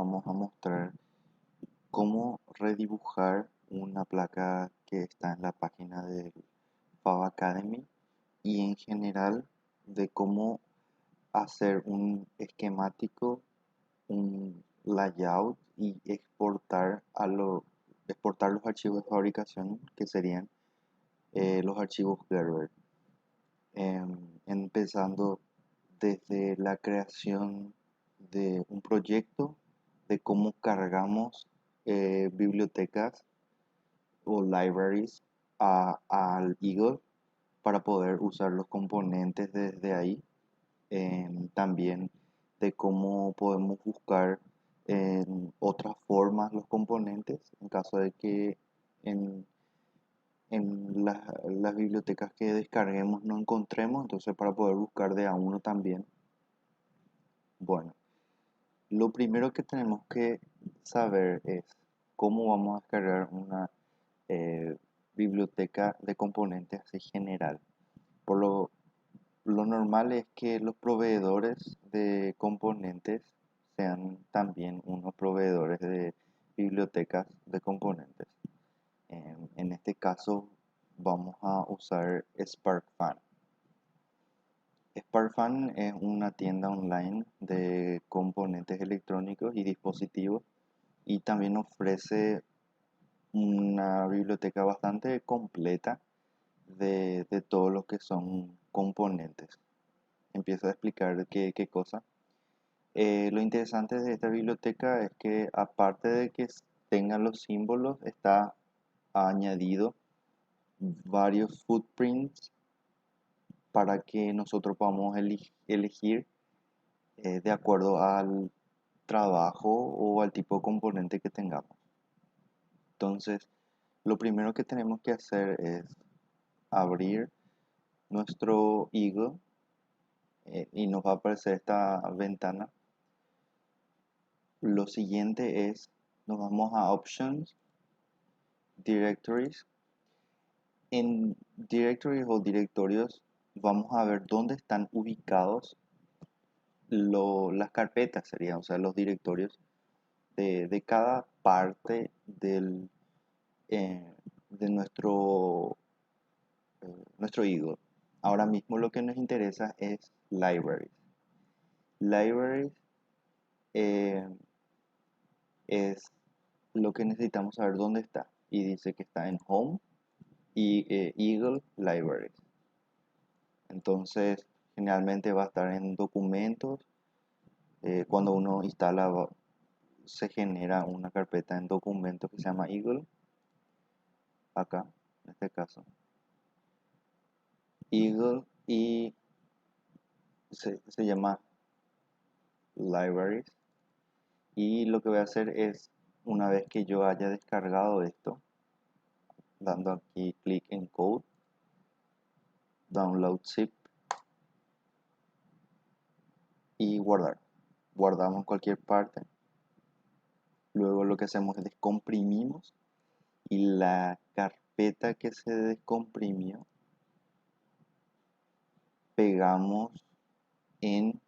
vamos a mostrar cómo redibujar una placa que está en la página del Fab Academy y en general de cómo hacer un esquemático, un layout y exportar los archivos de fabricación que serían los archivos Gerber. Empezando desde la creación de un proyecto, de cómo cargamos bibliotecas o libraries al Eagle para poder usar los componentes desde ahí. También de cómo podemos buscar en otras formas los componentes en caso de que en, las bibliotecas que descarguemos no encontremos, entonces para poder buscar de a uno también. Bueno, lo primero que tenemos que saber es cómo vamos a descargar una eh, biblioteca de componentes así general. Por lo normal es que los proveedores de componentes sean también unos proveedores de bibliotecas de componentes. En este caso vamos a usar SparkFun. SparkFun es una tienda online de componentes electrónicos y dispositivos y también ofrece una biblioteca bastante completa de todo lo que son componentes. Empiezo a explicar qué cosa. Lo interesante de esta biblioteca es que aparte de que tenga los símbolos, está añadido varios footprints para que nosotros podamos elegir de acuerdo al trabajo o al tipo de componente que tengamos. Entonces, lo primero que tenemos que hacer es abrir nuestro Eagle y nos va a aparecer esta ventana. Lo siguiente es, nos vamos a Options, Directories. En Directories o directorios vamos a ver dónde están ubicados las carpetas, serían, o sea, los directorios de cada parte de nuestro Eagle. Ahora mismo lo que nos interesa es Libraries. Libraries eh, es lo que necesitamos saber dónde está. Y dice que está en Home y Eagle Libraries. Entonces, generalmente va a estar en documentos. Cuando uno instala, se genera una carpeta en documentos que se llama Eagle. Acá, en este caso. Eagle y se llama Libraries. Y lo que voy a hacer es, una vez que yo haya descargado esto, dando aquí clic en Code, Download Zip y guardar. Guardamos cualquier parte. Luego lo que hacemos es descomprimimos y la carpeta que se descomprimió pegamos en,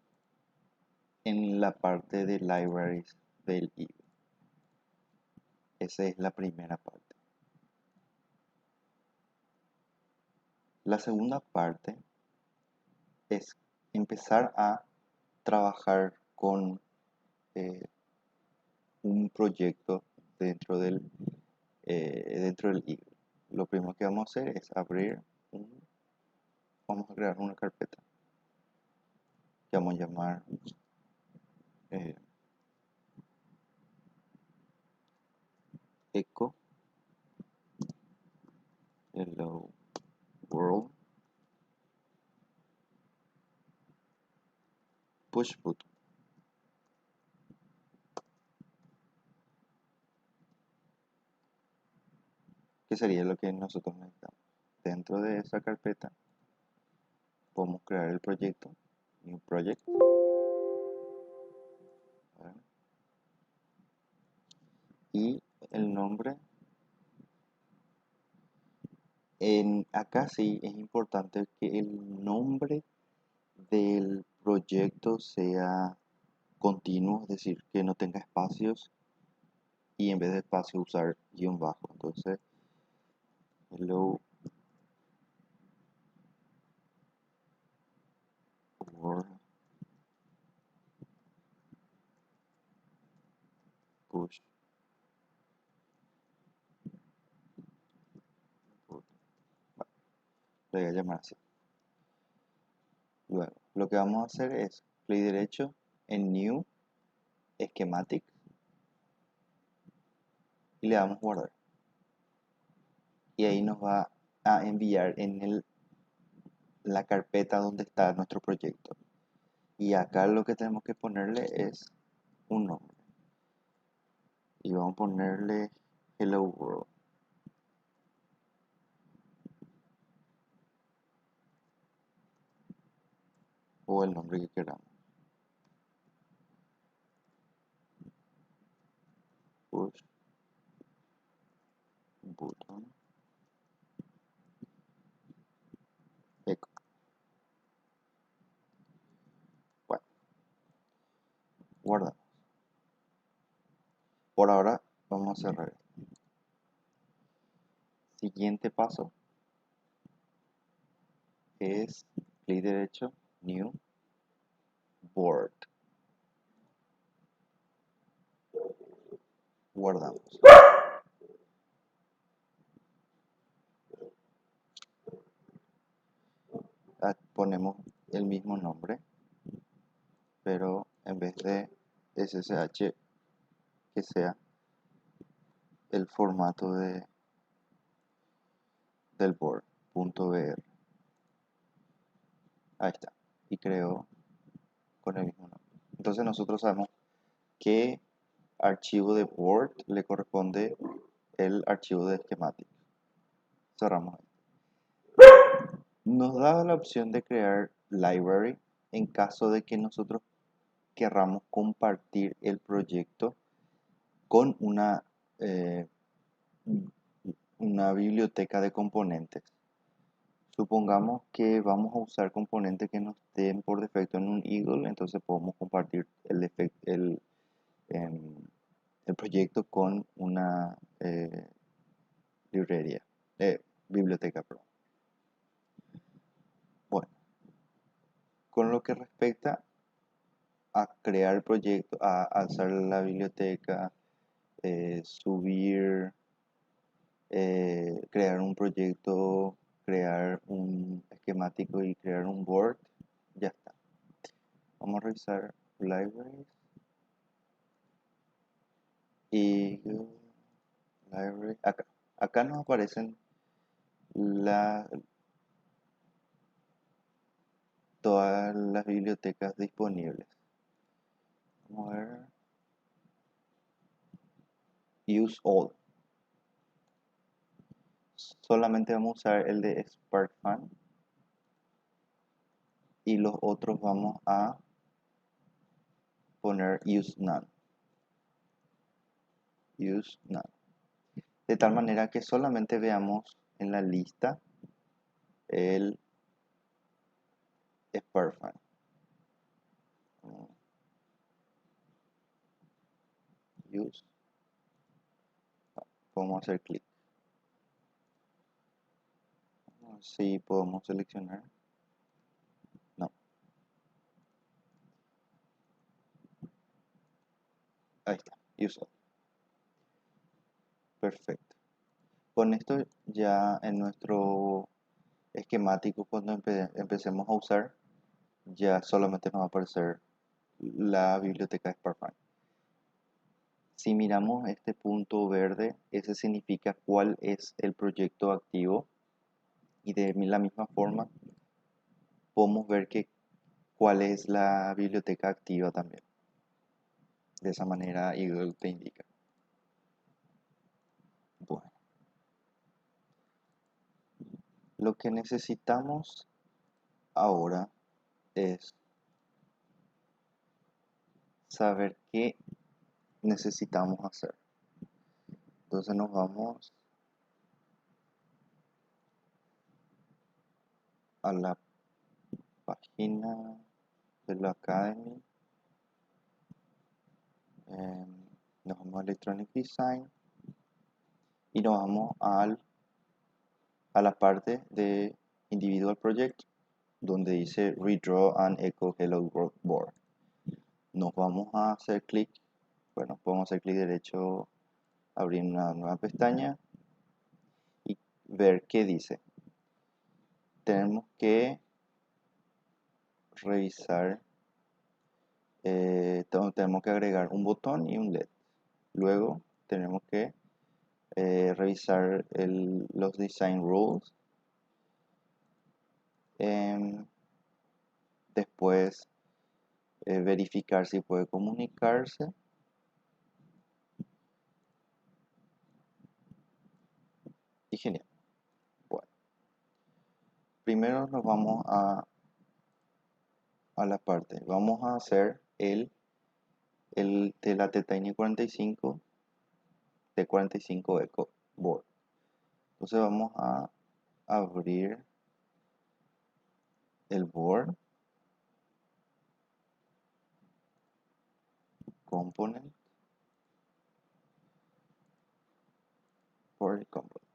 en la parte de libraries del Eagle. Esa es la primera parte. La segunda parte es empezar a trabajar con eh, un proyecto dentro del Eagle. Lo primero que vamos a hacer es vamos a crear una carpeta que vamos a llamar eh, Echo Hello World Push Button. Que sería lo que nosotros necesitamos. Dentro de esa carpeta podemos crear el proyecto, New Project, ¿verdad? Y el nombre. Acá sí es importante que el nombre del proyecto sea continuo, es decir, que no tenga espacios y en vez de espacio usar guión bajo. Entonces, hello world push button. Bueno, le voy a llamar así. Luego, lo que vamos a hacer es clic derecho en New Schematic y le damos guardar. Y ahí nos va a enviar en la carpeta donde está nuestro proyecto. Y acá lo que tenemos que ponerle es un nombre. Y vamos a ponerle Hello World. O el nombre que queramos. Push button echo. Bueno, guardamos. Por ahora vamos a cerrar. Siguiente paso es clic derecho, New Board. Guardamos. Ponemos el mismo nombre, pero en vez de SSH que sea el formato del board, .br. Ahí está. Y creo con el mismo nombre. Entonces nosotros sabemos qué archivo de board le corresponde el archivo de schematic. Cerramos ahí. Nos da la opción de crear library en caso de que nosotros querramos compartir el proyecto con eh, una biblioteca de componentes. Supongamos que vamos a usar componentes que no estén por defecto en un Eagle, entonces podemos compartir em, el proyecto con una librería, biblioteca, perdón. Bueno, con lo que respecta a crear el proyecto, a alzar la biblioteca, subir, crear un proyecto, crear un esquemático y crear un board, ya está. Vamos a revisar libraries y library. Acá nos aparecen la, todas las bibliotecas disponibles. Vamos a ver. Use all. Solamente vamos a usar el de SparkFun y los otros vamos a poner use none. Use none. De tal manera que solamente veamos en la lista el SparkFun. Use. Podemos hacer clic. Si podemos seleccionar. No. Ahí está. Use all. Perfecto. Con esto ya en nuestro esquemático, cuando empecemos a usar, ya solamente nos va a aparecer la biblioteca de SparkFun. Si miramos este punto verde, ese significa cuál es el proyecto activo y de la misma forma podemos ver cuál es la biblioteca activa también. De esa manera Eagle te indica. Bueno, lo que necesitamos ahora es saber qué necesitamos hacer. Entonces nos vamos a la página de la Academy Nos vamos a Electronic Design y nos vamos a la parte de Individual Project donde dice Redraw and Echo Hello World Board. Nos vamos a hacer clic, bueno, podemos hacer clic derecho, abrir una nueva pestaña y ver qué dice. Tenemos que revisar, tenemos que agregar un botón y un LED. Luego tenemos que revisar los design rules. Después verificar si puede comunicarse. Y genial. Bueno, primero nos vamos a la parte. Vamos a hacer el de la T-Tiny 45 T45 Echo Board. Entonces vamos a abrir el board, component, board component.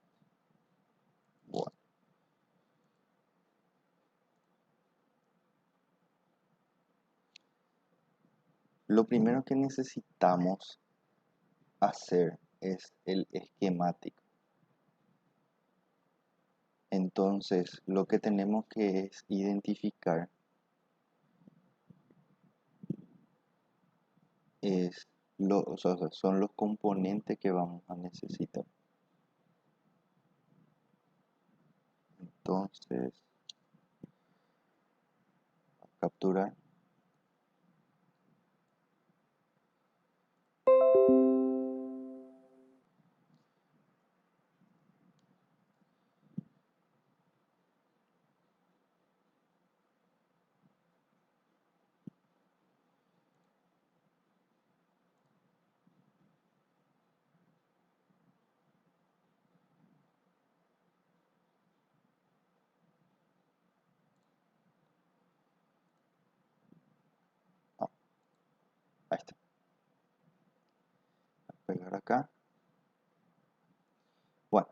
Bueno, lo primero que necesitamos hacer es el esquemático. Entonces, lo que tenemos que es identificar es o sea, son los componentes que vamos a necesitar. Entonces, capturar. Ah, ahí está. Pegar acá. Bueno,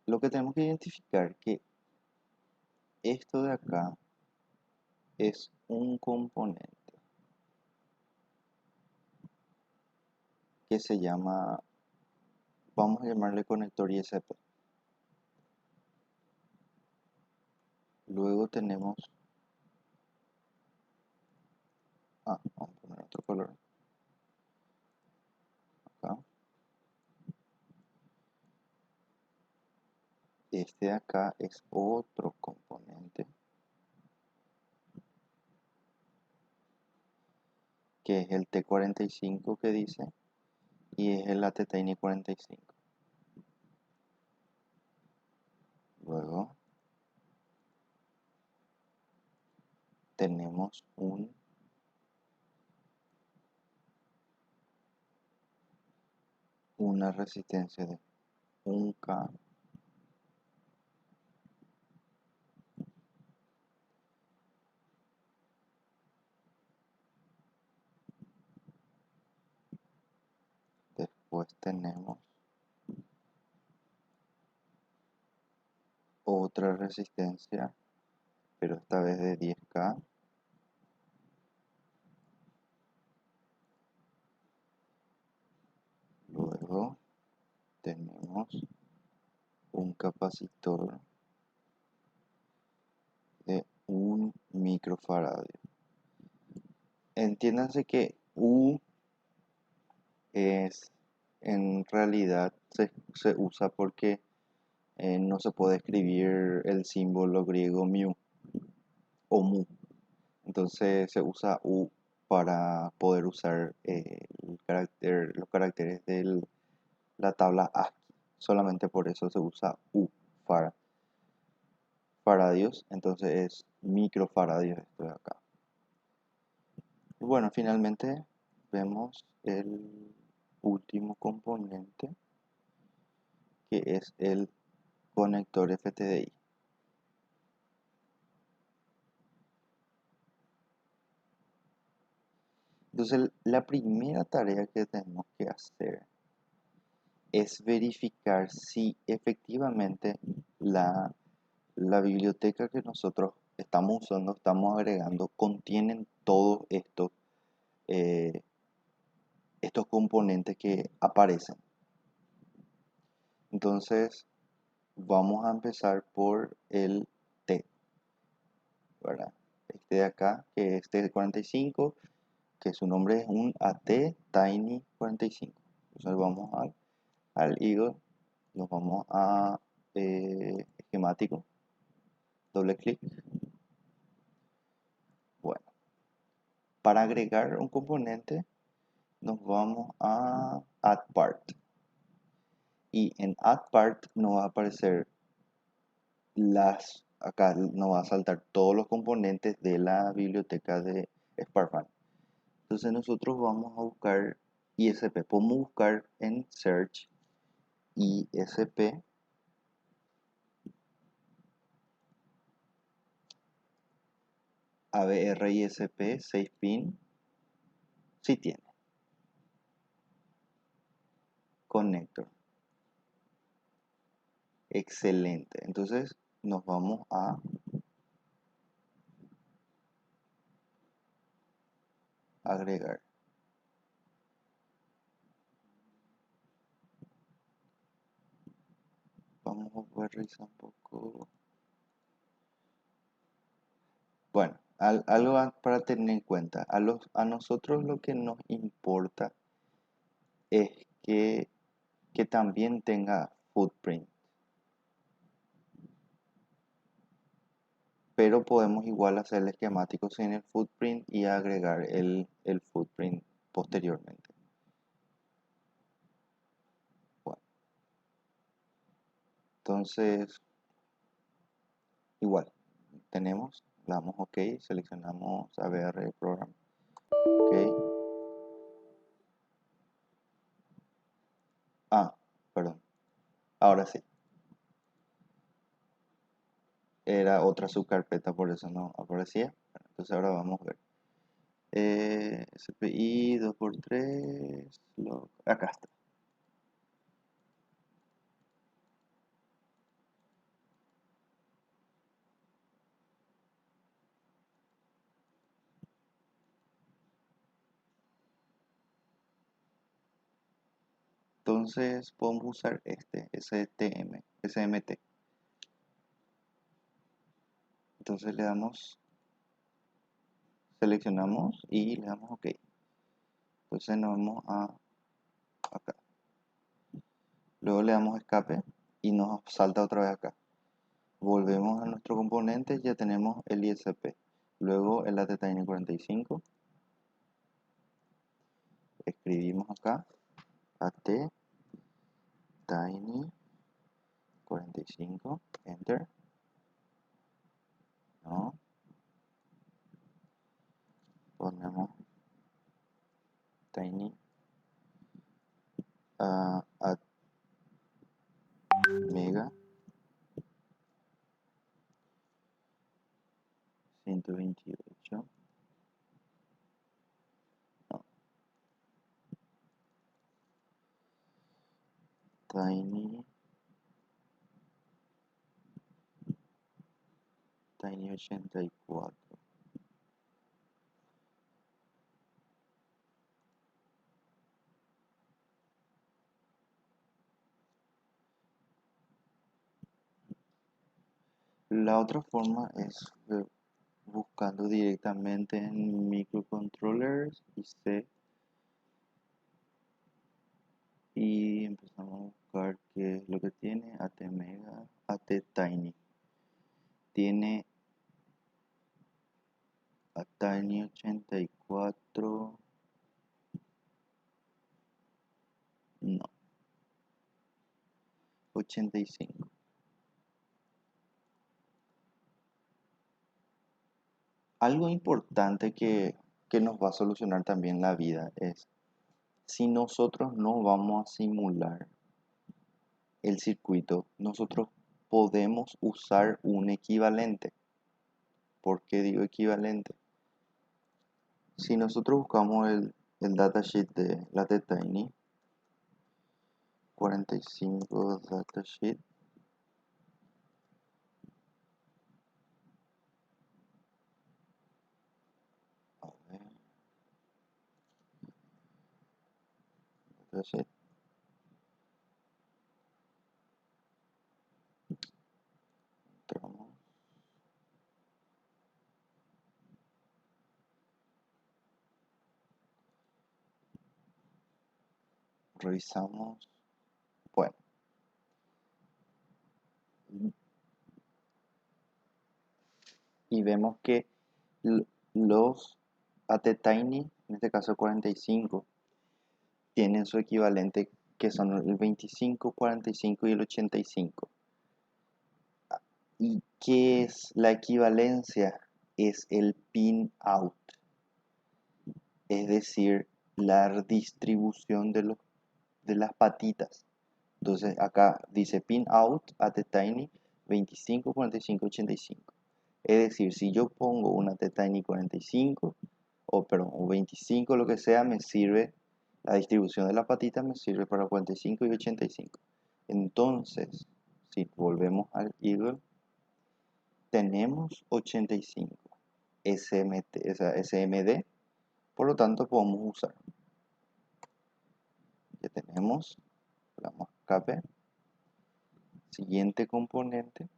lo que tenemos que identificar que esto de acá es un componente que se llama, vamos a llamarle conector ISP. Luego tenemos, vamos a poner otro color acá. Este de acá es otro componente que es el T45 que dice y es el ATTiny 45. Luego tenemos una resistencia de 1K. Después tenemos otra resistencia, pero esta vez de 10K. Luego tenemos un capacitor de 1 microfaradio. Entiéndanse que U es, en realidad se usa porque no se puede escribir el símbolo griego mu o mu. Entonces se usa U para poder usar los caracteres de la tabla ASCII. Solamente por eso se usa U, faradios, entonces es microfaradios esto de acá. Y bueno, finalmente vemos el último componente que es el conector FTDI. Entonces, la primera tarea que tenemos que hacer es verificar si efectivamente la biblioteca que nosotros estamos usando, estamos agregando, contienen todos eh, estos componentes que aparecen. Entonces, vamos a empezar por el T, ¿verdad? Este de acá, que es T45, que su nombre es un AT Tiny 45. Entonces vamos al Eagle, nos vamos a esquemático, doble clic. Bueno, para agregar un componente nos vamos a Add Part. Y en Add Part nos va a aparecer acá nos va a saltar todos los componentes de la biblioteca de Sparfan. Entonces nosotros vamos a buscar ISP. Podemos buscar en Search ISP. ABR ISP 6 pin. Sí tiene. Connector. Excelente. Entonces nos vamos a agregar. Vamos a revisar un poco. Bueno, algo para tener en cuenta. A nosotros lo que nos importa es que también tenga footprint. Pero podemos igual hacer el esquemático sin el footprint y agregar el footprint posteriormente. Bueno, entonces, igual, le damos OK, seleccionamos ABR Program, OK. Perdón, ahora sí. Era otra subcarpeta, por eso no aparecía. Bueno, entonces ahora vamos a ver. SPI 2x3, acá está. Entonces podemos usar este, SMT. Entonces seleccionamos y le damos OK. Entonces nos vamos a acá. Luego le damos escape y nos salta otra vez acá. Volvemos a nuestro componente y ya tenemos el ISP. Luego el AT-Tiny45. Escribimos acá AT-Tiny45. Enter. No. Ponemos Tiny at Mega 128. No. Tiny 84. La otra forma es buscando directamente en microcontrollers y C y empezamos a buscar qué es lo que tiene ATmega, ATtiny. Tiene ATtiny 84. No, 85. Algo importante que nos va a solucionar también la vida es si nosotros no vamos a simular el circuito, nosotros podemos usar un equivalente. ¿Por qué digo equivalente? Si nosotros buscamos el datasheet de LaTeTiny, 45 datasheet, a ver, datasheet, entramos, revisamos, bueno, y vemos que los ATTiny, en este caso 45, tienen su equivalente que son el 25, 45 y el 85. ¿Y qué es la equivalencia? Es el pin out, es decir, la distribución de las patitas. Entonces acá dice pin out at the tiny 25, 45, 85. Es decir, si yo pongo una T-Tiny 45, o perdón, o 25, lo que sea, me sirve, la distribución de la patita me sirve para 45 y 85. Entonces, si volvemos al Eagle, tenemos 85 SMT, esa SMD, por lo tanto podemos usar. Ya tenemos, le damos escape, siguiente componente,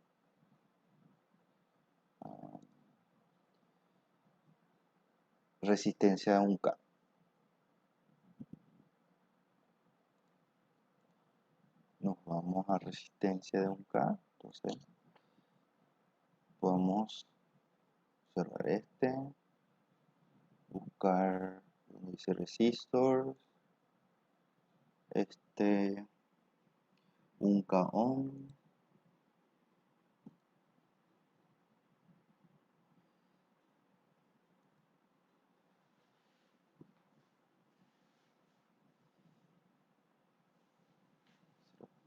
resistencia a 1K. Nos vamos a resistencia de 1K, entonces podemos cerrar este, buscar donde dice resistors, este 1K ohm,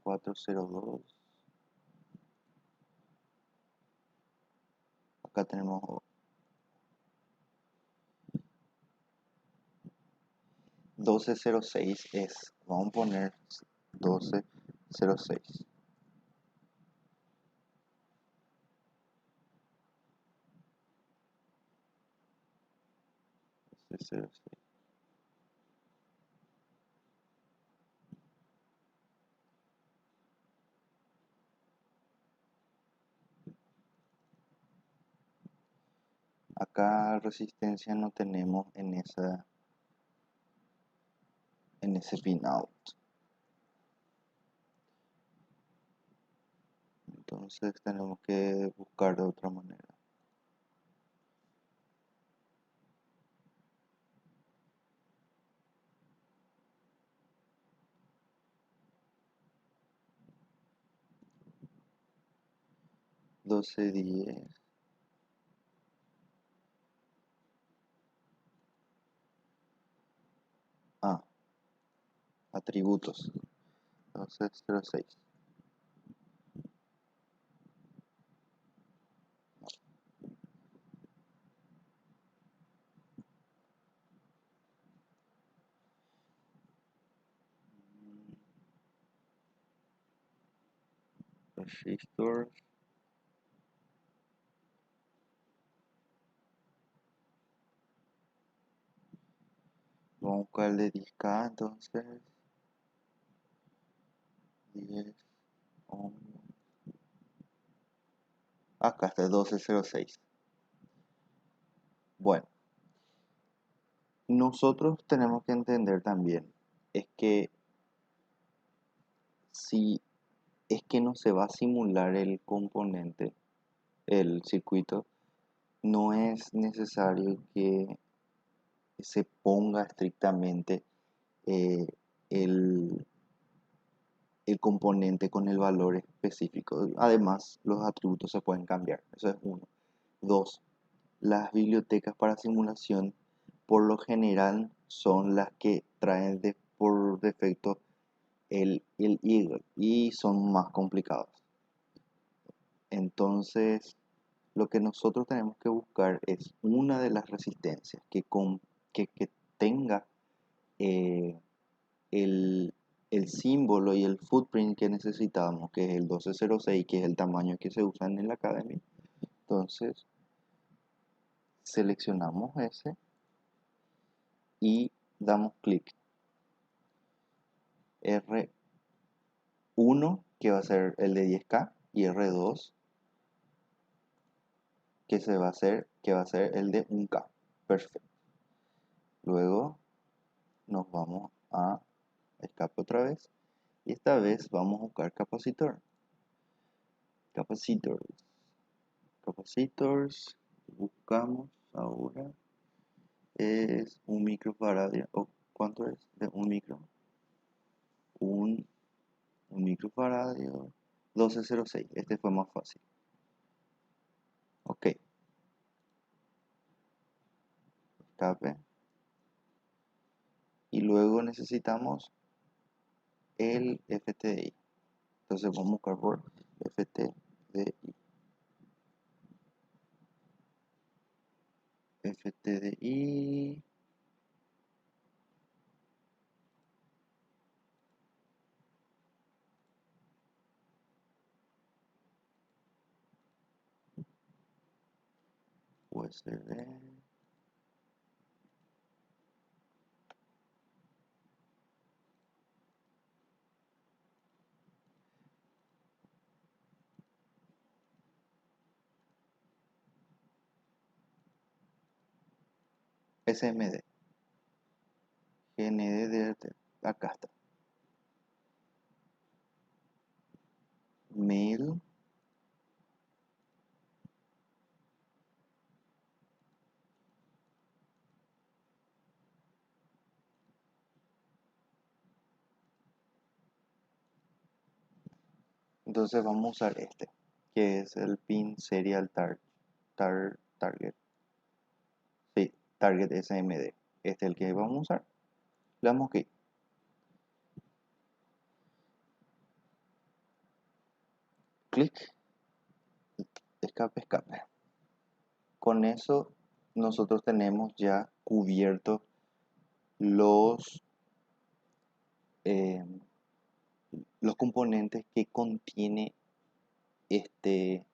402. Acá tenemos 1206, vamos a poner 1206. 1206. Acá resistencia no tenemos en ese pin out. Entonces tenemos que buscar de otra manera. Doce 10. Ah, atributos. Entonces 06. Resistors. Vamos a buscar el de 10K, entonces 10 ohm. Acá está 1206. Bueno, nosotros tenemos que entender también es que si es que no se va a simular el componente, el circuito, no es necesario que se ponga estrictamente eh, el, el componente con el valor específico. Además, los atributos se pueden cambiar. Eso es uno. Dos, las bibliotecas para simulación por lo general son las que traen por defecto el Eagle y son más complicados. Entonces, lo que nosotros tenemos que buscar es una de las resistencias que tenga eh, el, el símbolo y el footprint que necesitamos, que es el 1206, que es el tamaño que se usa en el Academy. Entonces, seleccionamos ese y damos clic. R1, que va a ser el de 10K, y R2, que va a ser el de 1K. Perfecto. Luego nos vamos a escape otra vez. Y esta vez vamos a buscar capacitor. Capacitors. Capacitors. Buscamos ahora. Es un microfaradio. ¿Cuánto es? De un micro. Un, un microfaradio. 1206. Este fue más fácil. Ok. Escape. Y luego necesitamos el FTDI. Entonces vamos a buscar por FTDI. FTDI. USB. SMD. GND de acá está. Mail. Entonces vamos a usar este, que es el pin serial target. Sí, target SMD. Este es el que vamos a usar. Le damos OK. Clic. Escape, escape. Con eso nosotros tenemos ya cubiertos los, eh, los componentes que contiene este,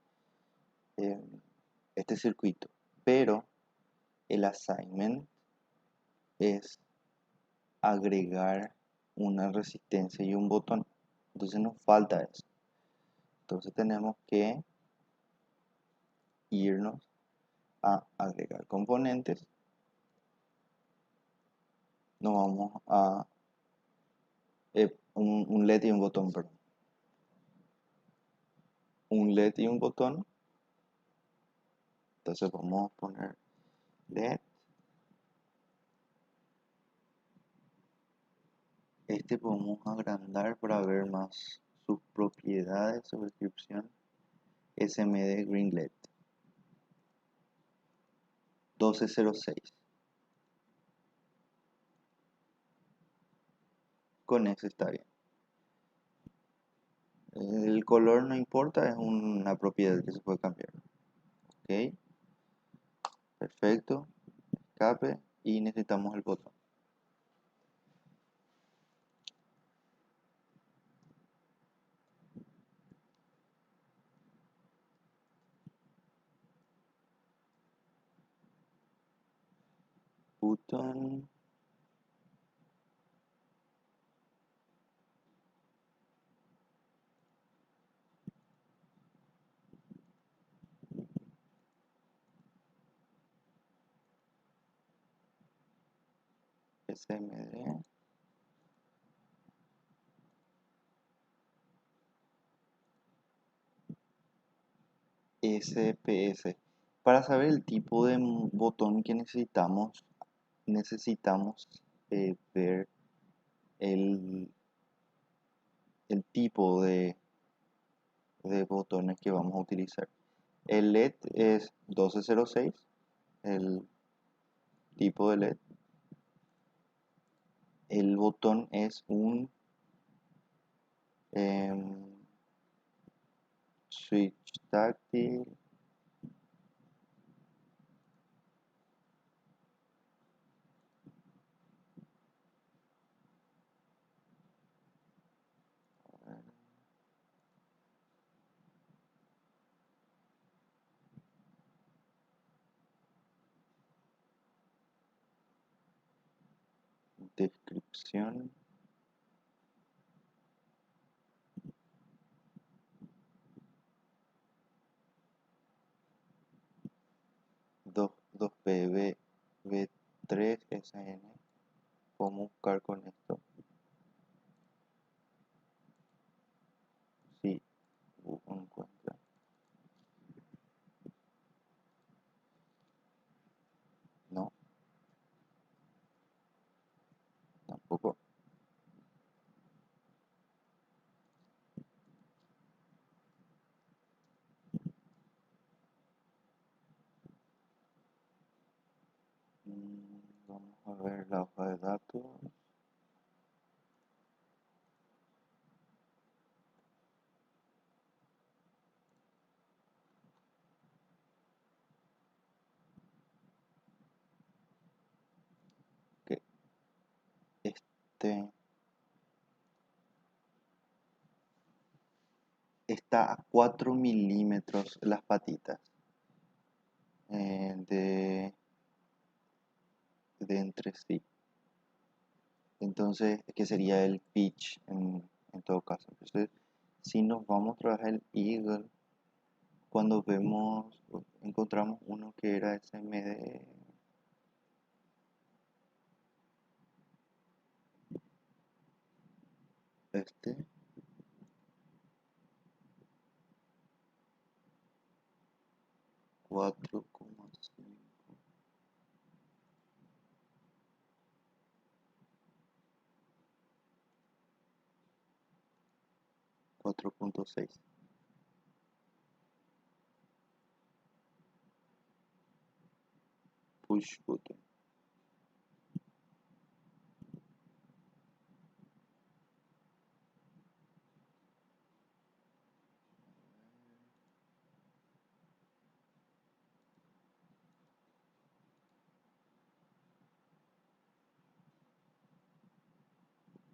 eh, este circuito. Pero el assignment es agregar una resistencia y un botón. Entonces nos falta eso. Entonces tenemos que irnos a agregar componentes. Nos vamos a un LED y un botón, perdón. Un LED y un botón. Entonces vamos a poner LED. Este podemos agrandar para ver más sus propiedades, su descripción. SMD Green LED 1206. Con eso está bien. El color no importa, es una propiedad que se puede cambiar. Ok, perfecto. Escape y necesitamos el botón. Button. SMD. SPS. Para saber el tipo de botón que necesitamos ver el, el tipo de botones que vamos a utilizar. El LED es 1206, el tipo de LED. El botón es un switch táctil. descripción. Dos b B3 SN. ¿Cómo buscar con esto? Si encuentra. No, tampoco. Vamos a ver la hoja de datos. Que este está a 4 milímetros las patitas de entre sí. Entonces, ¿qué sería el pitch en todo caso? Entonces, si nos vamos a trabajar el Eagle, cuando encontramos uno que era SMD, este, 4,5, 4,6. Push button.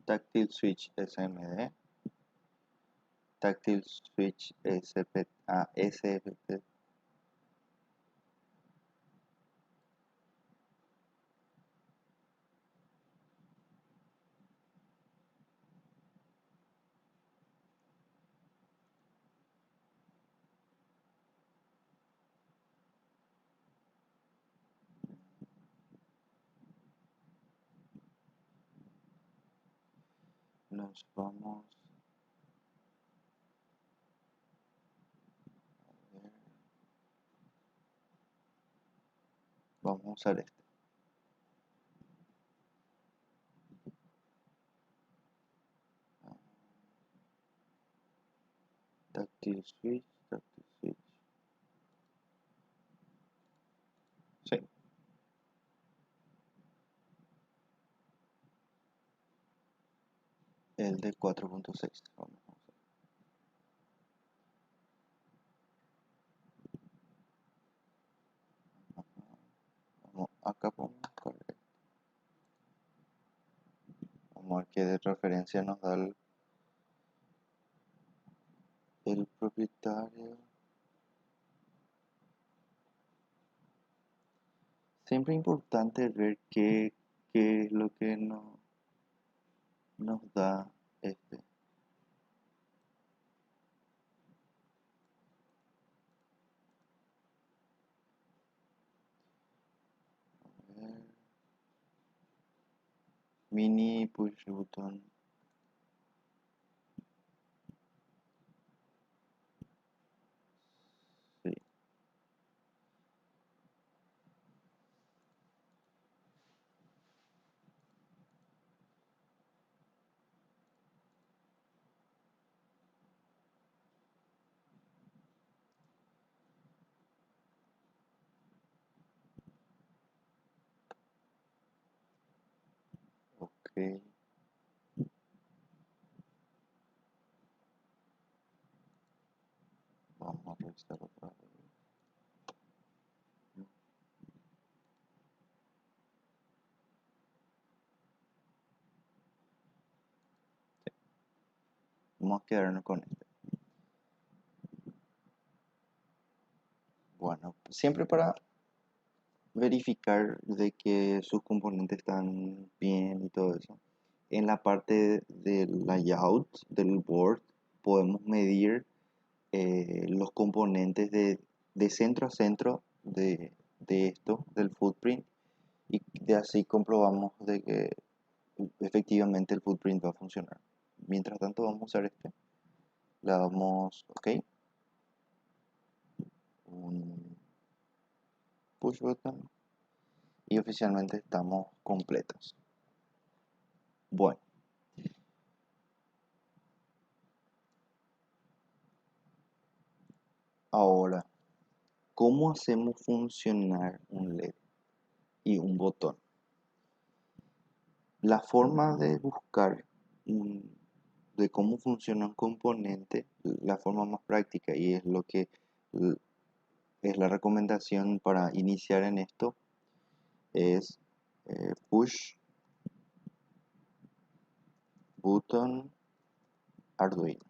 Tactile switch SMD. Tactile switch SFP. Nos vamos a ver. Vamos a usar este. Tactile switch, tactile switch. Sí, el de 4,6. Acá podemos buscar. Vamos a ver qué de referencia nos da el propietario. Siempre es importante ver qué es lo que nos da este. A ver, mini push button. Sí, ok. Vamos a revisar otra vez. Vamos a quedarnos con este. Bueno, siempre para verificar de que sus componentes están bien y todo eso. En la parte del layout del board podemos medir los componentes de centro a centro de esto, del footprint, y de así comprobamos de que efectivamente el footprint va a funcionar. Mientras tanto vamos a usar este, le damos OK, un push button y oficialmente estamos completos. Bueno, ahora, ¿cómo hacemos funcionar un LED y un botón? La forma de buscar de cómo funciona un componente, la forma más práctica y es lo que es la recomendación para iniciar en esto, es push button Arduino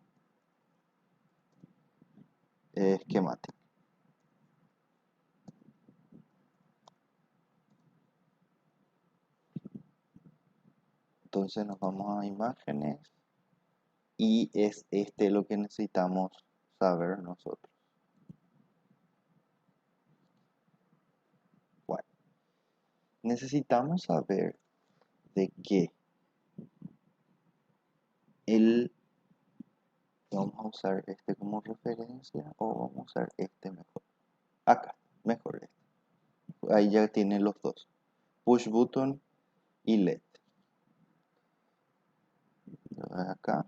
schematic. Entonces nos vamos a imágenes y es este lo que necesitamos saber nosotros. Bueno, necesitamos saber de que el vamos a usar este como referencia o vamos a usar este mejor. Acá, mejor este. Ahí ya tiene los dos. Push button y LED. Acá.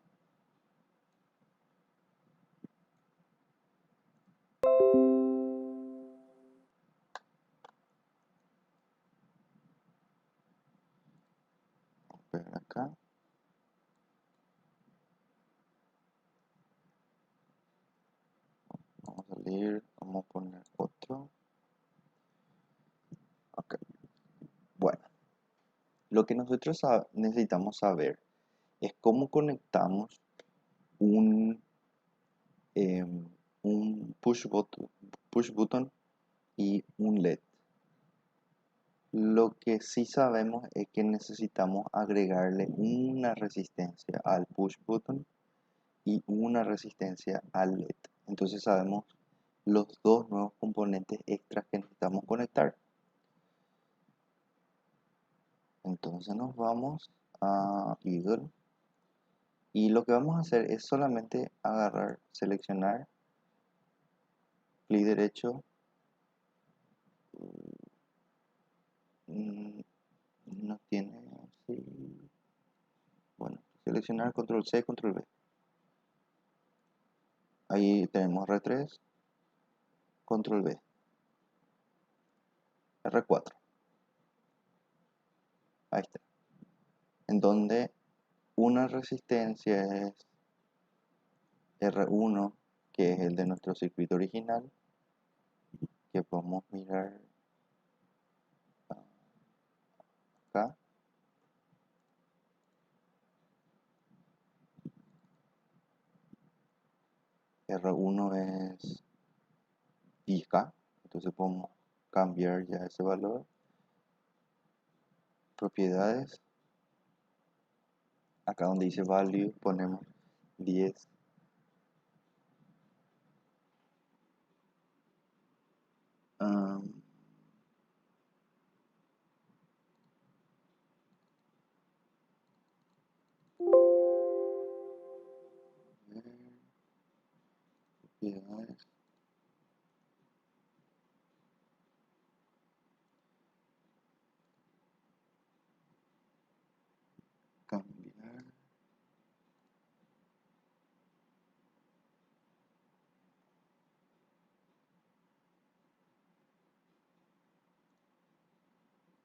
Pegar acá. Vamos a salir. Vamos a poner otro. Ok. Bueno. Lo que nosotros necesitamos saber es cómo conectamos un, un push button y un LED. Lo que sí sabemos es que necesitamos agregarle una resistencia al push button y una resistencia al LED. Entonces sabemos los dos nuevos componentes extras que necesitamos conectar. Entonces nos vamos a Eagle y lo que vamos a hacer es solamente agarrar, seleccionar, clic derecho, no tiene así, bueno, seleccionar control C, control V. Ahí tenemos R3, control V, R4, ahí está. En donde una resistencia es R1, que es el de nuestro circuito original, que podemos mirar acá. R1 es 10K, entonces podemos cambiar ya ese valor. Propiedades, acá donde dice value ponemos 10. Um, propiedades, cambiar.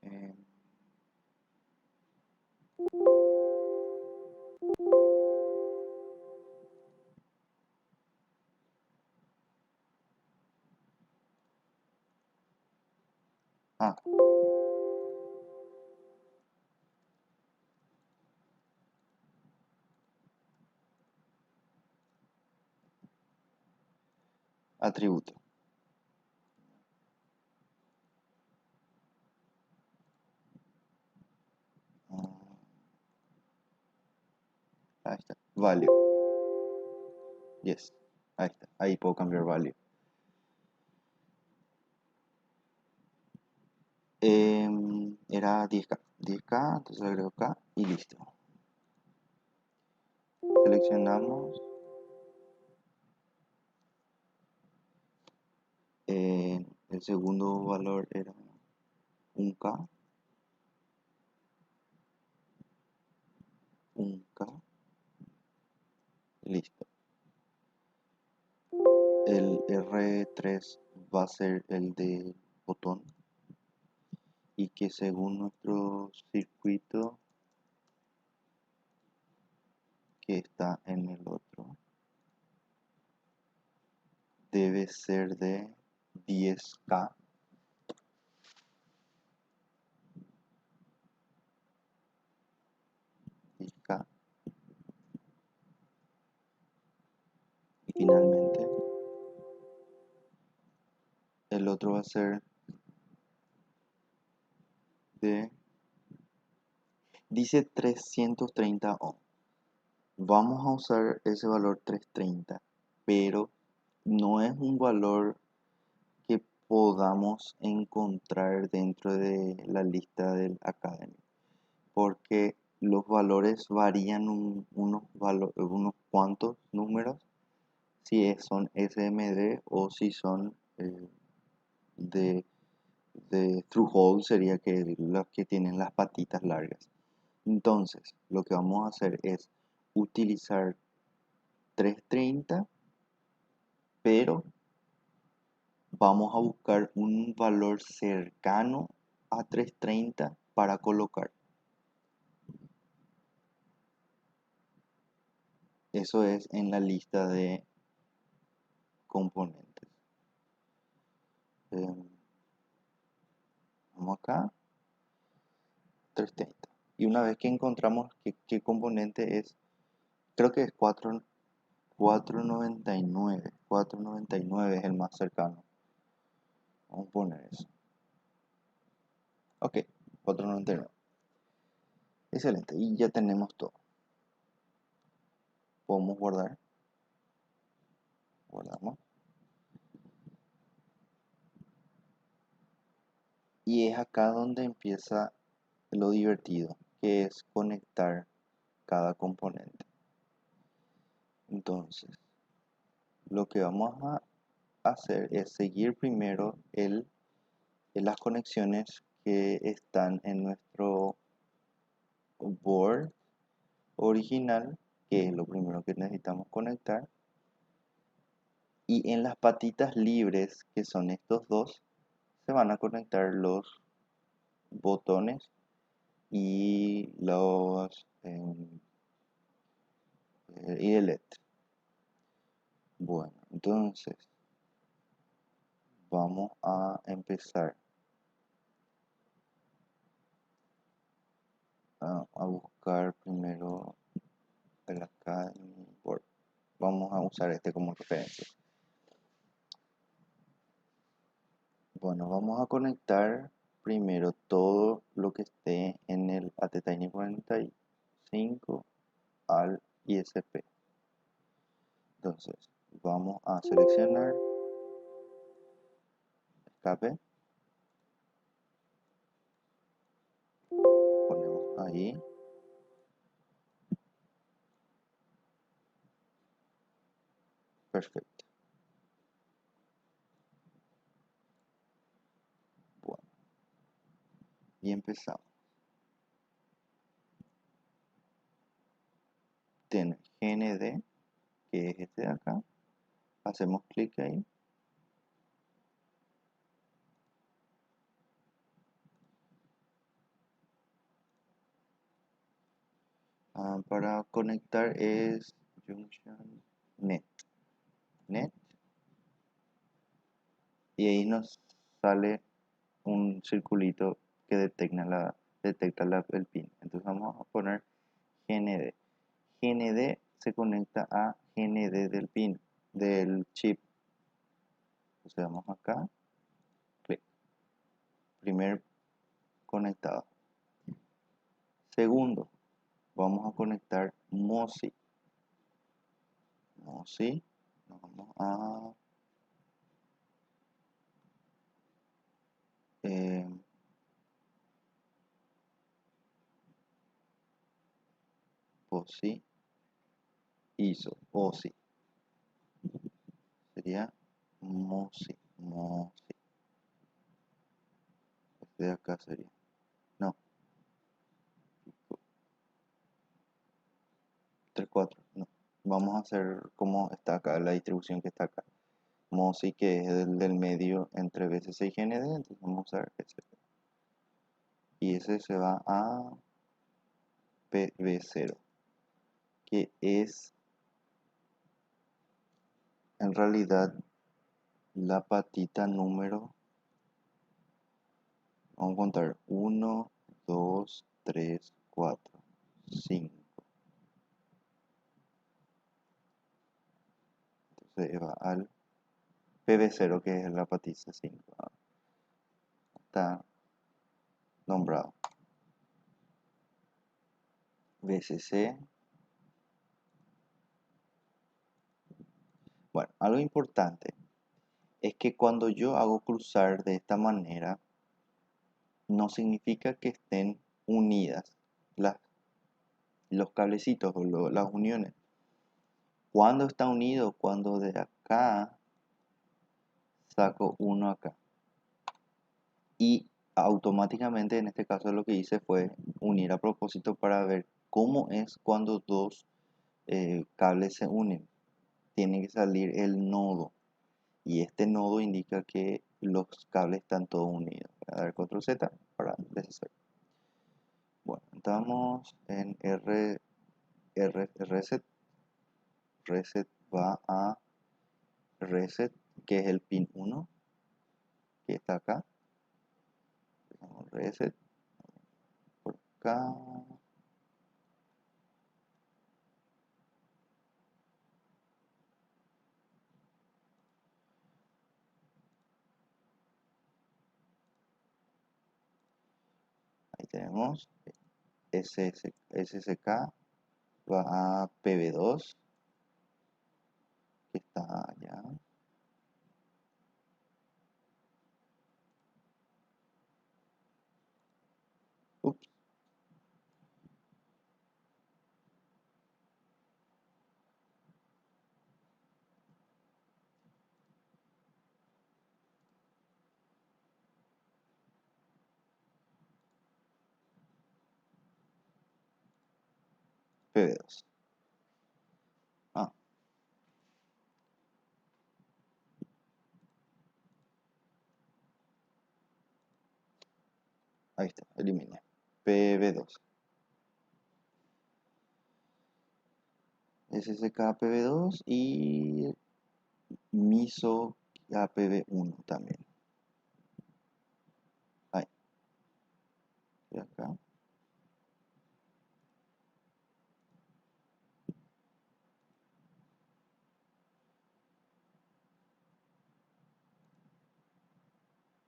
eh, ah, atributo. Ahí está. Value. Yes. Ahí está. Ahí puedo cambiar value. Era 10K. 10K, entonces agrego acá y listo. Seleccionamos. El segundo valor era 1K. 1K. Listo. El R3 va a ser el de botón y que según nuestro circuito que está en el otro debe ser de 10K. 10K. Y finalmente el otro va a ser de, dice 330 ohm. Vamos a usar ese valor 330, pero no es un valor que podamos encontrar dentro de la lista del Academy, porque los valores varían unos cuantos números, si son SMD o si son de, de through-hole, sería que los que tienen las patitas largas. Entonces, lo que vamos a hacer es utilizar 330, pero vamos a buscar un valor cercano a 330 para colocar. Eso es en la lista de componentes. Vamos acá, 330. Y una vez que encontramos qué componente es, creo que es 499. 499 es el más cercano. Vamos a poner eso. Ok, 499. Excelente, y ya tenemos todo. Podemos guardar. Guardamos. Y es acá donde empieza lo divertido, que es conectar cada componente. Entonces, lo que vamos a hacer es seguir primero las conexiones que están en nuestro board original, que es lo primero que necesitamos conectar. Y en las patitas libres, que son estos dos, se van a conectar los botones y y el LED. Bueno, entonces vamos a empezar a buscar primero el Academy Board. Vamos a usar este como referencia. Bueno, vamos a conectar primero todo lo que esté en el ATtiny 45 al ISP. Entonces, vamos a seleccionar escape. Ponemos ahí. Perfecto. Bueno, y empezamos. Tiene GND, que es este de acá. Hacemos clic ahí. Para conectar es Junction Net. Net. Y ahí nos sale un circulito que detecta el pin. Entonces vamos a poner GND. GND se conecta a GND del pin, del chip. Entonces vamos acá, clic. Primer conectado. Segundo, vamos a conectar MOSI. MOSI, nos vamos a eh, POSI, ISO, OSI, sería MOSI, MOSI, este de acá sería, no, 3.4, no, vamos a hacer como está acá, la distribución que está acá, MOSI que es el del medio entre BCC y GND, entonces vamos a usar ese, y ese se va a PV0, que es en realidad la patita número, vamos a contar 1, 2, 3, 4, 5. Entonces va al PV0, que es la patita 5. Está nombrado. BCC. Bueno, algo importante es que cuando yo hago cruzar de esta manera, no significa que estén unidas las, los cablecitos o las uniones. Cuando está unido, cuando de acá saco uno acá. Y automáticamente en este caso lo que hice fue unir a propósito para ver cómo es cuando dos cables se unen. Tiene que salir el nodo. Y este nodo indica que los cables están todos unidos. Voy a dar control Z para deshacer. Bueno, estamos en reset. Reset va a reset, que es el pin 1, que está acá. Reset por acá. Ahí tenemos SSK, va a PV2, que está allá. Ups, PV2. Ah, ahí está, eliminé. PV2. SSK PV2 y MISO a PV1 también. Ahí, y acá.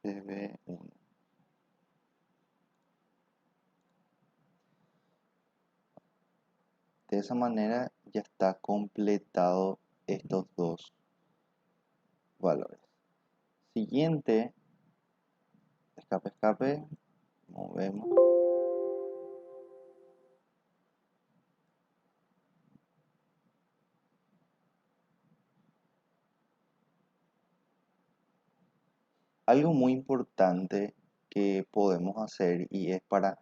PV1. De esa manera ya está completado estos dos valores. Siguiente, escape, movemos. Algo muy importante que podemos hacer y es para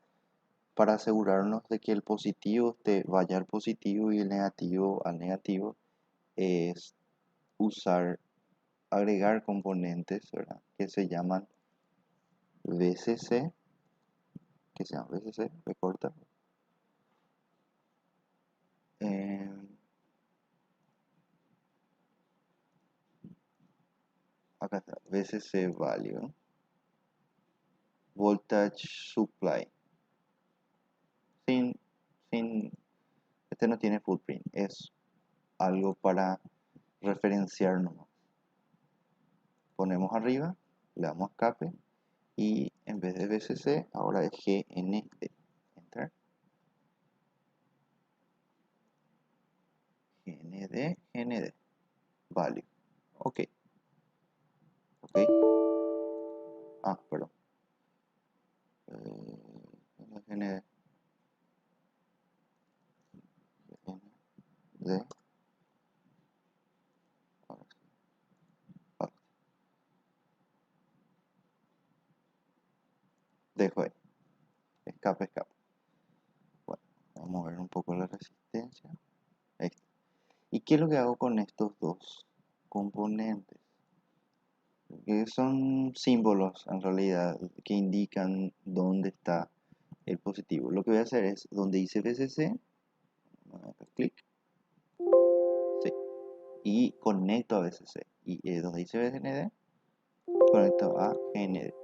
asegurarnos de que el positivo vaya al positivo y el negativo al negativo, es usar, agregar componentes, ¿verdad? Que se llaman VCC, que se llama VCC, V corta. Acá está, VCC value, voltage supply. Sin, sin, este no tiene footprint, es algo para referenciarnos. Ponemos arriba, le damos escape y en vez de VCC ahora es GND. Enter. GND, GND, value. Ok, ok. Perdón. GND, GND. Ahora sí. Vale. Dejo ahí. Escape, escape. Bueno, vamos a ver un poco la resistencia. Ahí está. ¿Y qué es lo que hago con estos dos componentes? Que son símbolos en realidad que indican dónde está el positivo. Lo que voy a hacer es donde dice VCC, clic, sí, y conecto a VCC. Y donde dice VND, conecto a GND.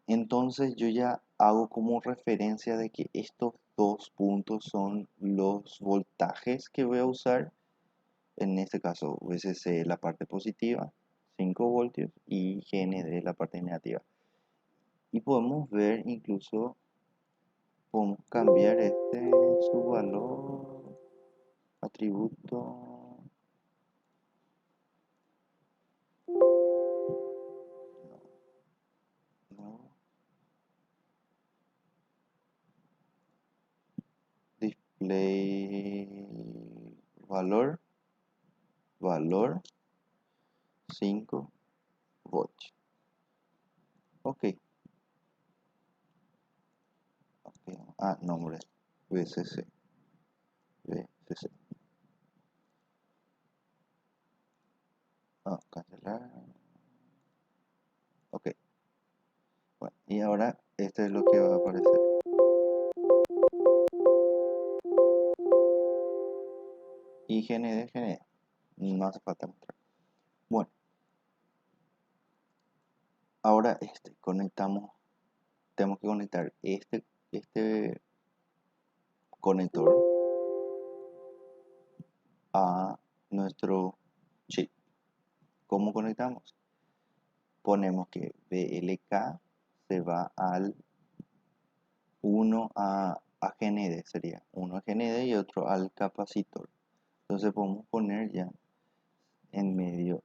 Entonces yo ya hago como referencia de que estos dos puntos son los voltajes que voy a usar. En este caso VCC la parte positiva, 5 voltios, y GND la parte negativa. Y podemos ver incluso, podemos cambiar su valor, atributo, no, display valor, valor 5 volts. Ok, ok, nombre, VCC, VCC. Cancelar. Ok, bueno, y ahora este es lo que va a aparecer. Y GND, GND. No hace falta mostrar. Bueno, ahora conectamos, tenemos que conectar este conector a nuestro chip. ¿Cómo conectamos? Ponemos que BLK se va al 1 a GND, sería uno a GND y otro al capacitor. Entonces podemos poner ya en medio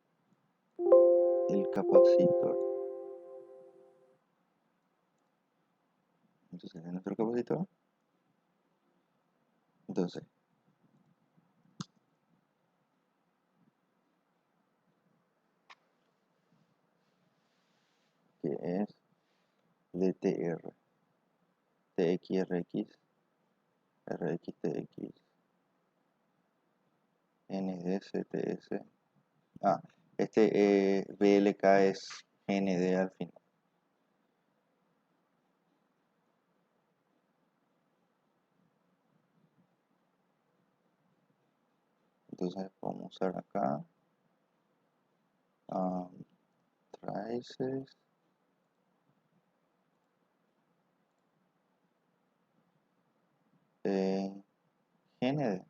el capacitor. Entonces es nuestro capacitor. Entonces, que es DTR, TXRX, RXTX, NDCTS. BLK es GND al final. Entonces vamos a usar acá traces GND.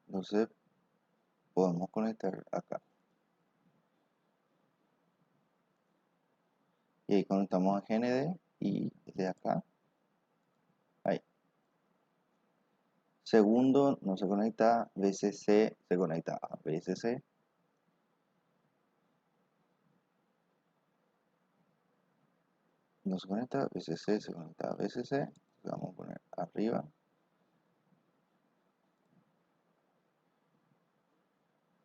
Entonces podemos conectar acá. Y ahí conectamos a GND y de acá, ahí. Segundo no se conecta, VCC se conecta a VCC. No se conecta, VCC se conecta a VCC. Vamos a poner arriba.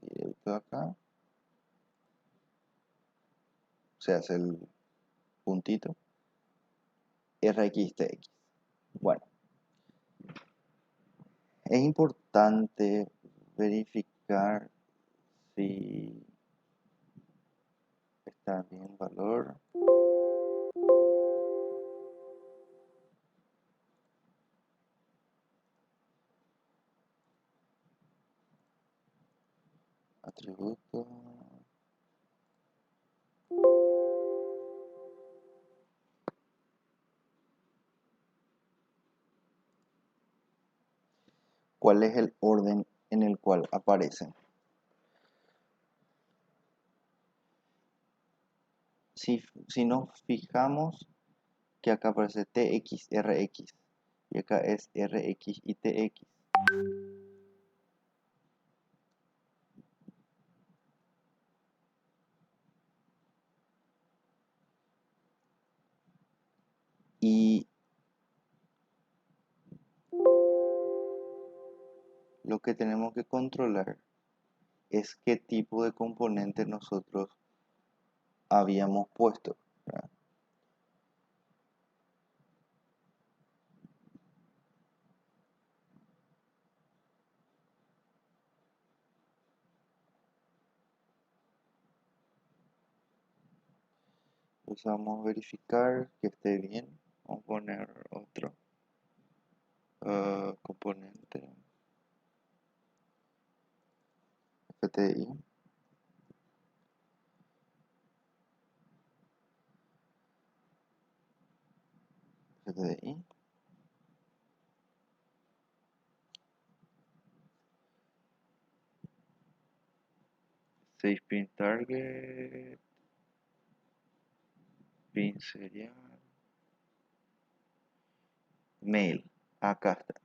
Directo acá. Se hace el puntito. RXTX. Bueno, es importante verificar si está bien valor. Atributo. ¿Cuál es el orden en el cual aparecen? Si nos fijamos que acá aparece TX, RX y acá es RX y TX. Y lo que tenemos que controlar es qué tipo de componente nosotros habíamos puesto, ¿verdad? Entonces vamos a verificar que esté bien. Vamos a poner otro componente FTI. FTI. 6 pin target. Pin serial. Mail. Acá está.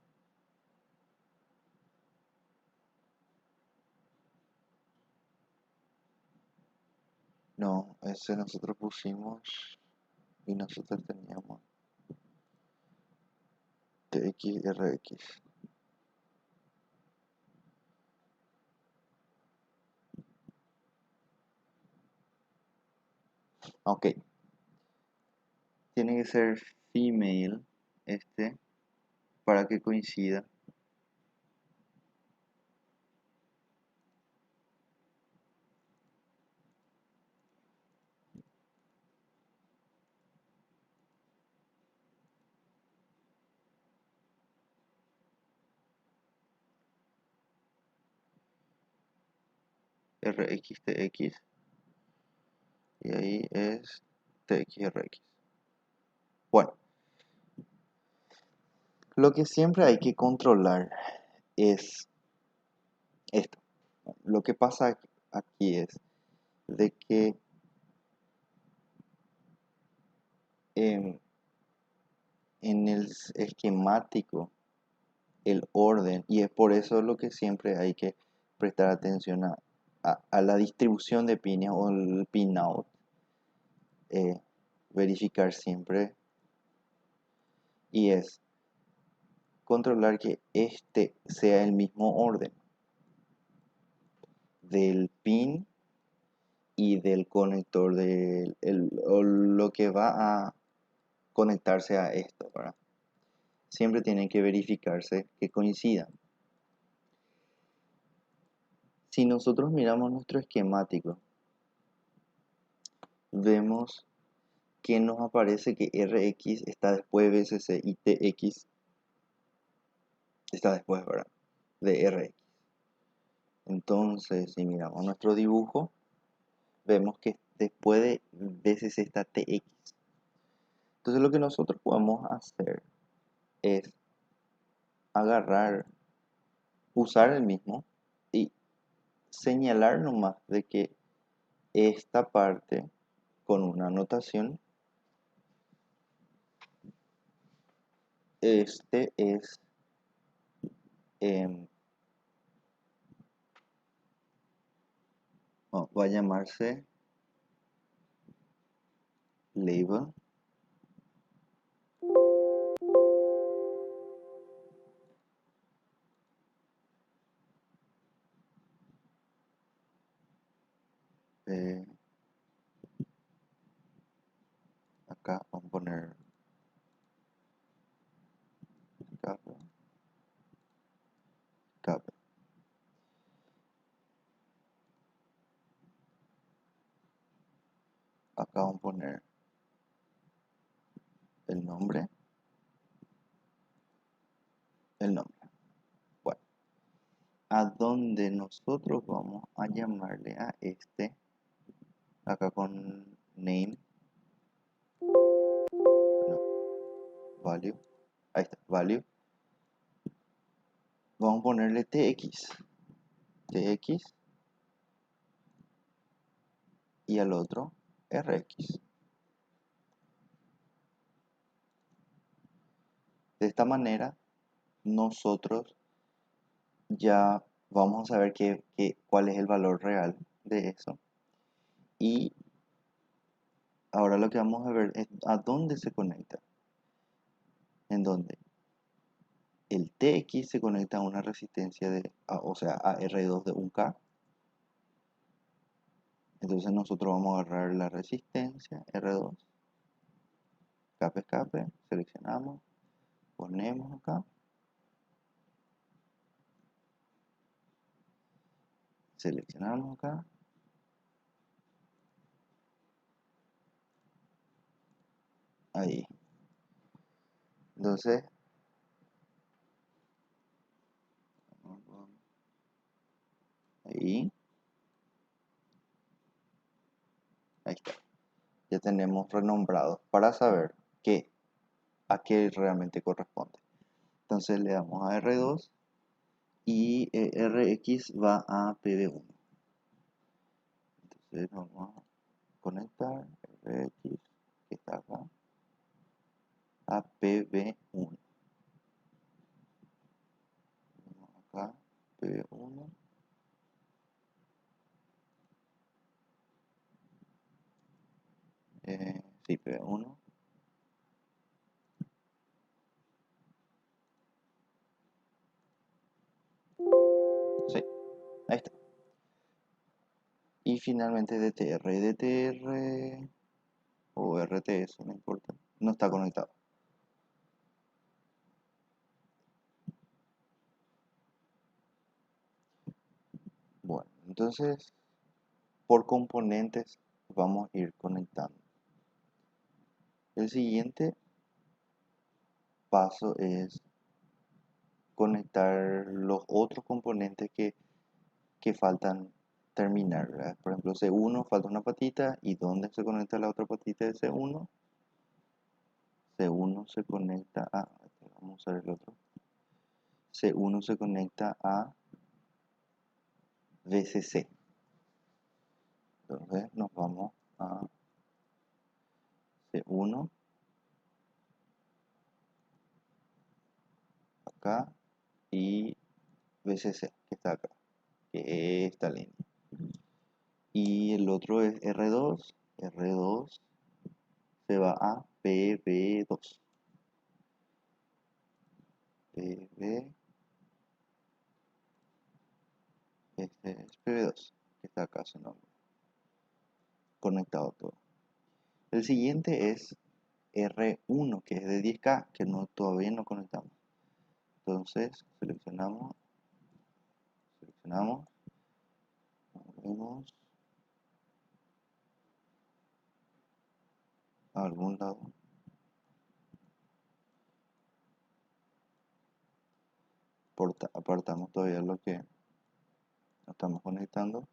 No, ese nosotros pusimos y nosotros teníamos TXRX. Ok, tiene que ser female este para que coincida. RXTX y ahí es TXRX. Bueno, lo que siempre hay que controlar es esto. Lo que pasa aquí es de que em, en el esquemático el orden, y es por eso lo que siempre hay que prestar atención a la distribución de pines o el pinout, eh, verificar siempre, y es controlar que este sea el mismo orden del pin y del conector o lo que va a conectarse a esto, ¿verdad? Siempre tienen que verificarse que coincidan. Si nosotros miramos nuestro esquemático, vemos que nos aparece que RX está después de BCC y TX está después, ¿verdad? De RX. Entonces, si miramos nuestro dibujo, vemos que después de BCC está TX. Entonces, lo que nosotros podemos hacer es agarrar, usar el mismo y señalar nomás de que esta parte con una anotación, este es em, va a llamarse label. eh, Acá vamos a poner cable, cable. Acá vamos a poner el nombre, el nombre. Bueno, a donde nosotros vamos a llamarle a este, acá con name, no, value, ahí está, value. Vamos a ponerle TX y al otro RX. De esta manera, nosotros ya vamos a saber cuál es el valor real de eso. Y ahora lo que vamos a ver es a dónde se conecta. en donde el TX se conecta a una resistencia o sea, a R2 de 1K. Entonces nosotros vamos a agarrar la resistencia R2, escape, seleccionamos, ponemos acá, seleccionamos acá, ahí. Entonces, ahí, ahí está. Ya tenemos renombrado para saber a qué realmente corresponde. Entonces le damos a R2 y RX va a PB1. Entonces vamos a conectar RX, que está acá, a PB1. Acá, PB1. Sí, PB1. Sí, ahí está. Y finalmente DTR. DTR o RTS, no importa. No está conectado. Bueno, entonces por componentes vamos a ir conectando. El siguiente paso es conectar los otros componentes que faltan terminar, ¿verdad? Por ejemplo, C1 falta una patita y ¿dónde se conecta la otra patita de C1? C1 se conecta a, vamos a usar el otro. C1 se conecta a VCC. Entonces nos vamos a C1, acá, y VCC, que está acá, que es esta línea. Y el otro es R2. R2 se va a PB2. PB, este es PB2, que está acá su nombre. Conectado todo. El siguiente es R1, que es de 10K, que todavía no conectamos. Entonces, seleccionamos, movemos a algún lado. Apartamos todavía lo que no estamos conectando.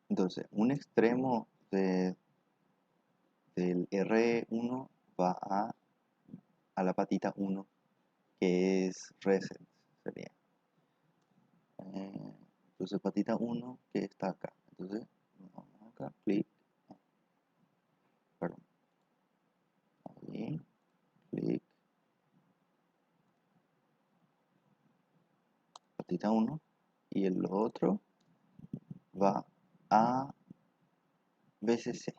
Entonces, un extremo del R1 va a la patita 1, que es reset, sería. Entonces, patita 1 que está acá. Entonces, vamos acá, clic, perdón, ahí, clic, patita 1, y el otro va a VCC,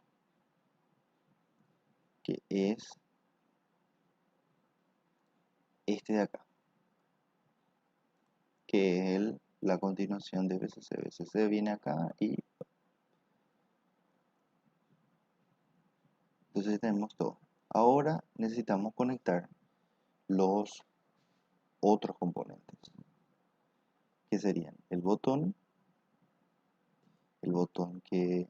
que es este de acá, que es la continuación de VCC. VCC viene acá y entonces tenemos todo. Ahora necesitamos conectar los otros componentes, que serían el botón que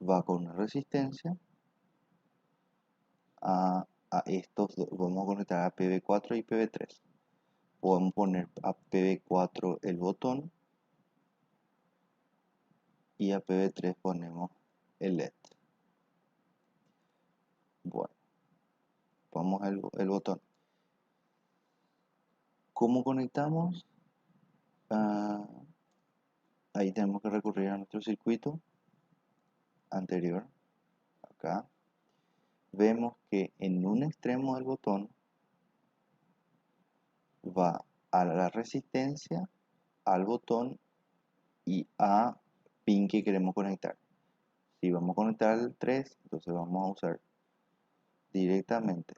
va con una resistencia, a estos vamos a conectar a PB4 y PB3. Podemos poner a PB4 el botón y a PB3 ponemos el LED. Bueno, vamos el botón. ¿Cómo conectamos? Ahí tenemos que recurrir a nuestro circuito anterior. Acá vemos que en un extremo del botón va a la resistencia, al botón y a pin que queremos conectar. Si vamos a conectar al 3, entonces vamos a usar directamente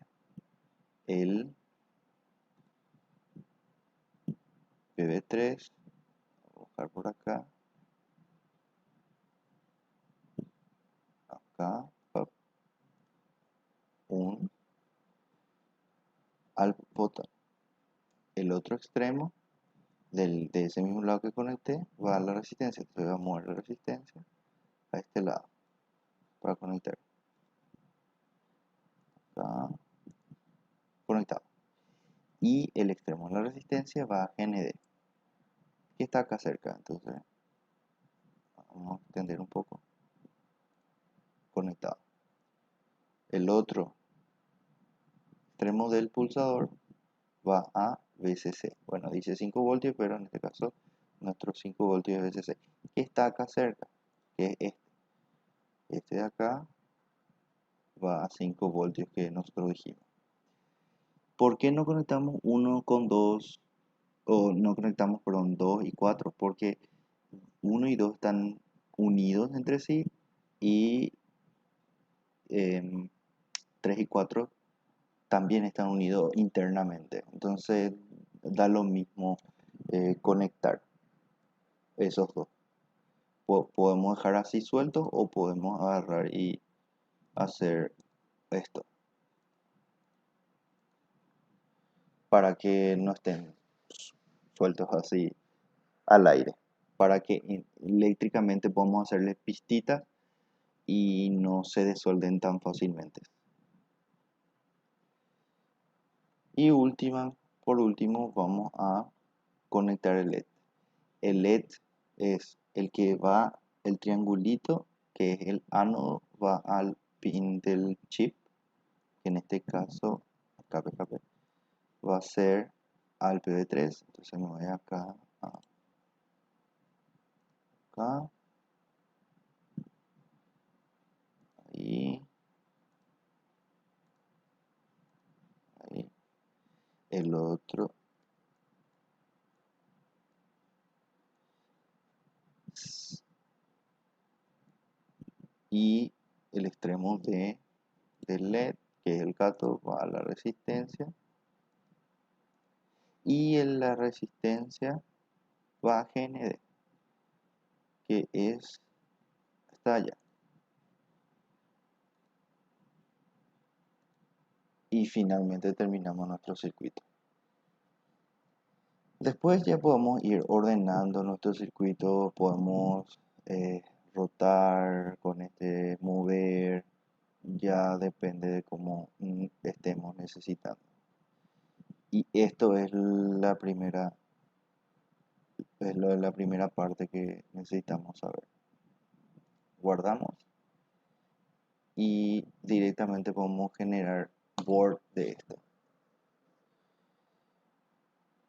el PB3, voy a buscar por acá, acá, un al botón. El otro extremo de ese mismo lado que conecté va a la resistencia. Entonces voy a mover la resistencia a este lado para conectar. Acá, conectado. Y el extremo de la resistencia va a GND, que está acá cerca. Entonces vamos a extender un poco. Conectado. El otro extremo del pulsador va a VCC. Bueno, dice 5 voltios, pero en este caso nuestro 5 voltios es VCC. Que está acá cerca, que es este. Este de acá va a 5 voltios que nosotros dijimos. ¿Por qué no conectamos 1 con 2? O no conectamos, perdón, 2 y 4. Porque 1 y 2 están unidos entre sí y 3 y 4 también están unidos internamente. Entonces da lo mismo conectar esos dos. Podemos dejar así sueltos o podemos agarrar y hacer esto para que no estén sueltos así al aire, para que eléctricamente podamos hacerles pistitas y no se desolden tan fácilmente. Y por último vamos a conectar el LED. El LED es el que va, el triangulito que es el ánodo, va al pin del chip, que en este caso acá, va a ser al PB3. Entonces me voy acá, acá, ahí, ahí. El otro y el extremo del LED, que es el gato, va a la resistencia y en la resistencia va a GND, que está allá. Y finalmente terminamos nuestro circuito. Después ya podemos ir ordenando nuestro circuito, podemos rotar con este mover, ya depende de cómo estemos necesitando. Y esto es la primera parte que necesitamos saber. Guardamos y directamente podemos generar board de esto.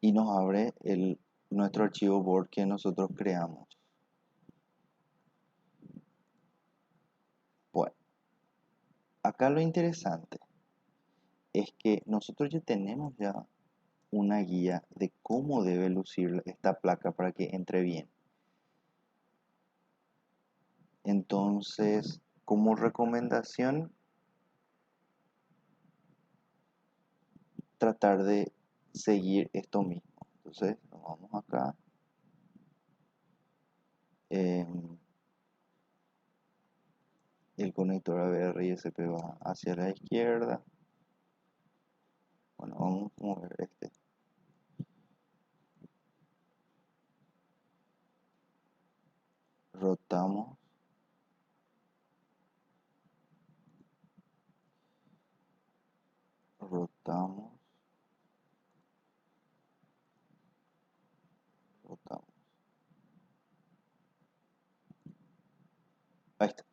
Y nos abre nuestro archivo board que nosotros creamos. Bueno, acá lo interesante es que nosotros ya tenemos una guía de cómo debe lucir esta placa para que entre bien. Entonces, como recomendación, tratar de seguir esto mismo. Entonces, nos vamos acá. El conector ABR y SP va hacia la izquierda. Bueno, vamos a mover este. Rotamos. Rotamos. Rotamos. Ahí está.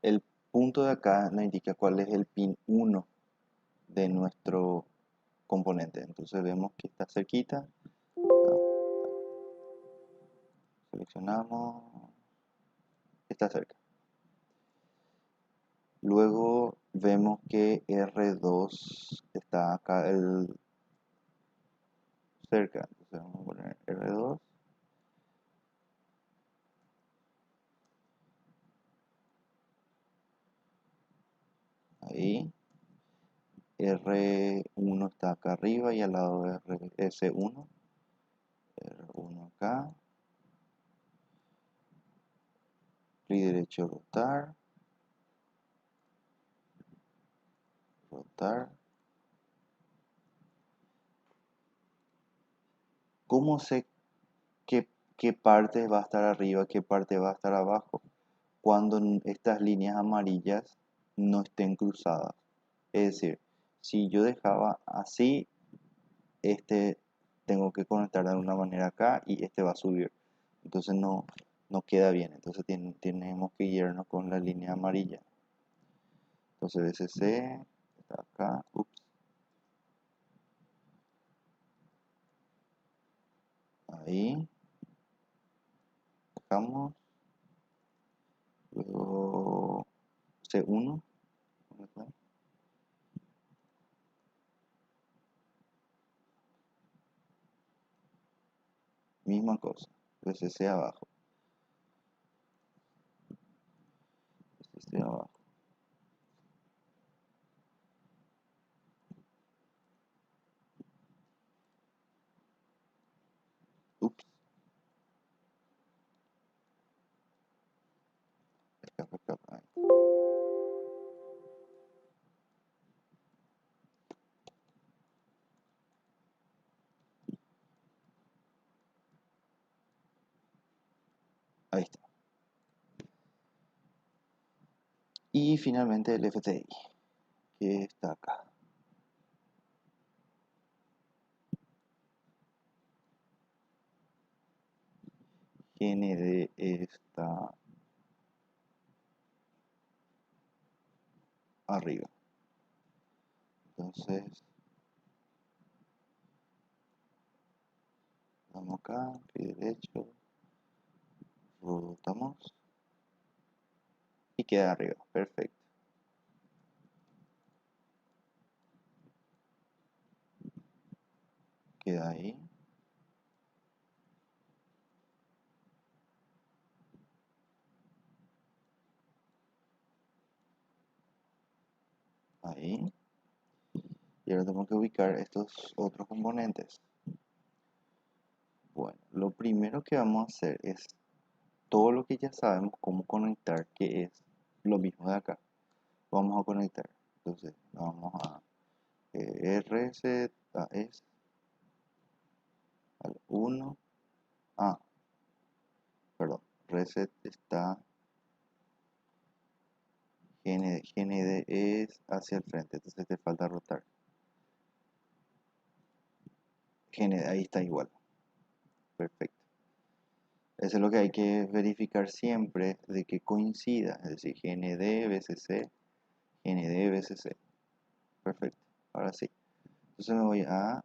El punto de acá nos indica cuál es el pin 1 de nuestro componente. Entonces vemos que está cerquita. Seleccionamos. Está cerca. Luego vemos que R2 está acá cerca. Entonces vamos a poner R2. Ahí. R1 está acá arriba y al lado de S1. R1 acá. Clic derecho, rotar. Rotar. ¿Cómo sé qué parte va a estar arriba, qué parte va a estar abajo? Cuando estas líneas amarillas no estén cruzadas. Es decir, si yo dejaba así, este tengo que conectar de alguna manera acá y este va a subir. Entonces no queda bien. Entonces tenemos que guiarnos con la línea amarilla. Entonces BCC está acá. Ups. Ahí. Dejamos. Luego C1. Misma cosa. BCC abajo. BCC abajo. Ups. Escapa, escapa. Ahí. Ahí está. Y finalmente el FTI, que está acá. GND está arriba. Entonces, vamos acá, clic derecho, rotamos y queda arriba. Perfecto. Queda ahí. Ahí. Y ahora tenemos que ubicar estos otros componentes. Bueno, lo primero que vamos a hacer es todo lo que ya sabemos cómo conectar, que es lo mismo de acá. Vamos a conectar. Entonces, vamos a RZ es al 1. Ah, perdón. Reset está GND es hacia el frente, entonces te falta rotar. GND, ahí está igual. Perfecto. Eso es lo que hay que verificar siempre de que coincida, es decir, GND, BCC, GND, BCC. Perfecto. Ahora sí. Entonces me voy a